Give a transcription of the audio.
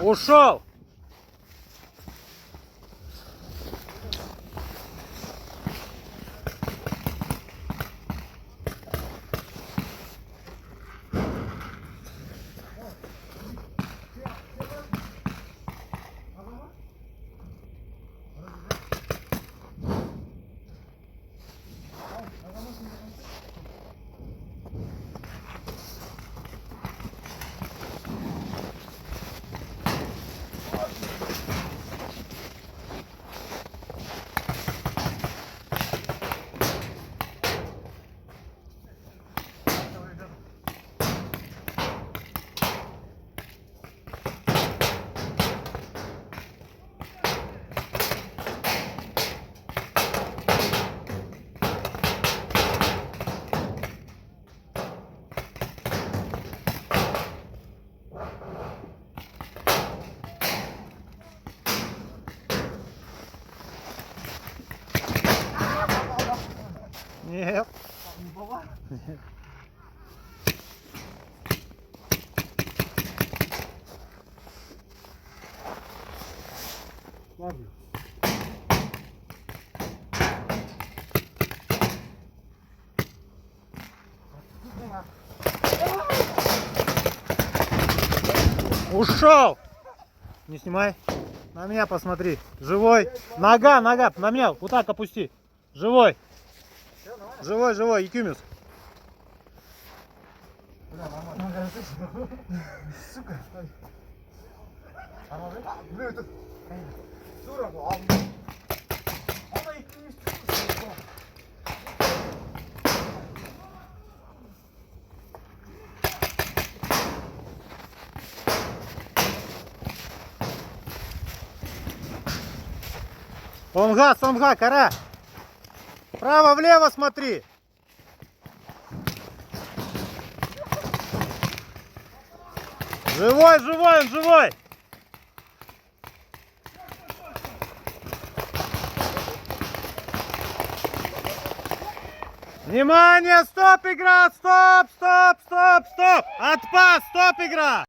Ушел. Нет. Нет. Ладно. Ушел. Не снимай. На меня посмотри. Живой. Нога, нога. На меня. Вот так опусти. Живой. Живой, живой. Якимис. Сука. Блин, это... Сураку, она их не стюкнула. Сонга, кора. Право-влево смотри. Живой, живой, он живой. Внимание, стоп, игра, стоп, стоп, стоп, стоп. Отпас, стоп, игра.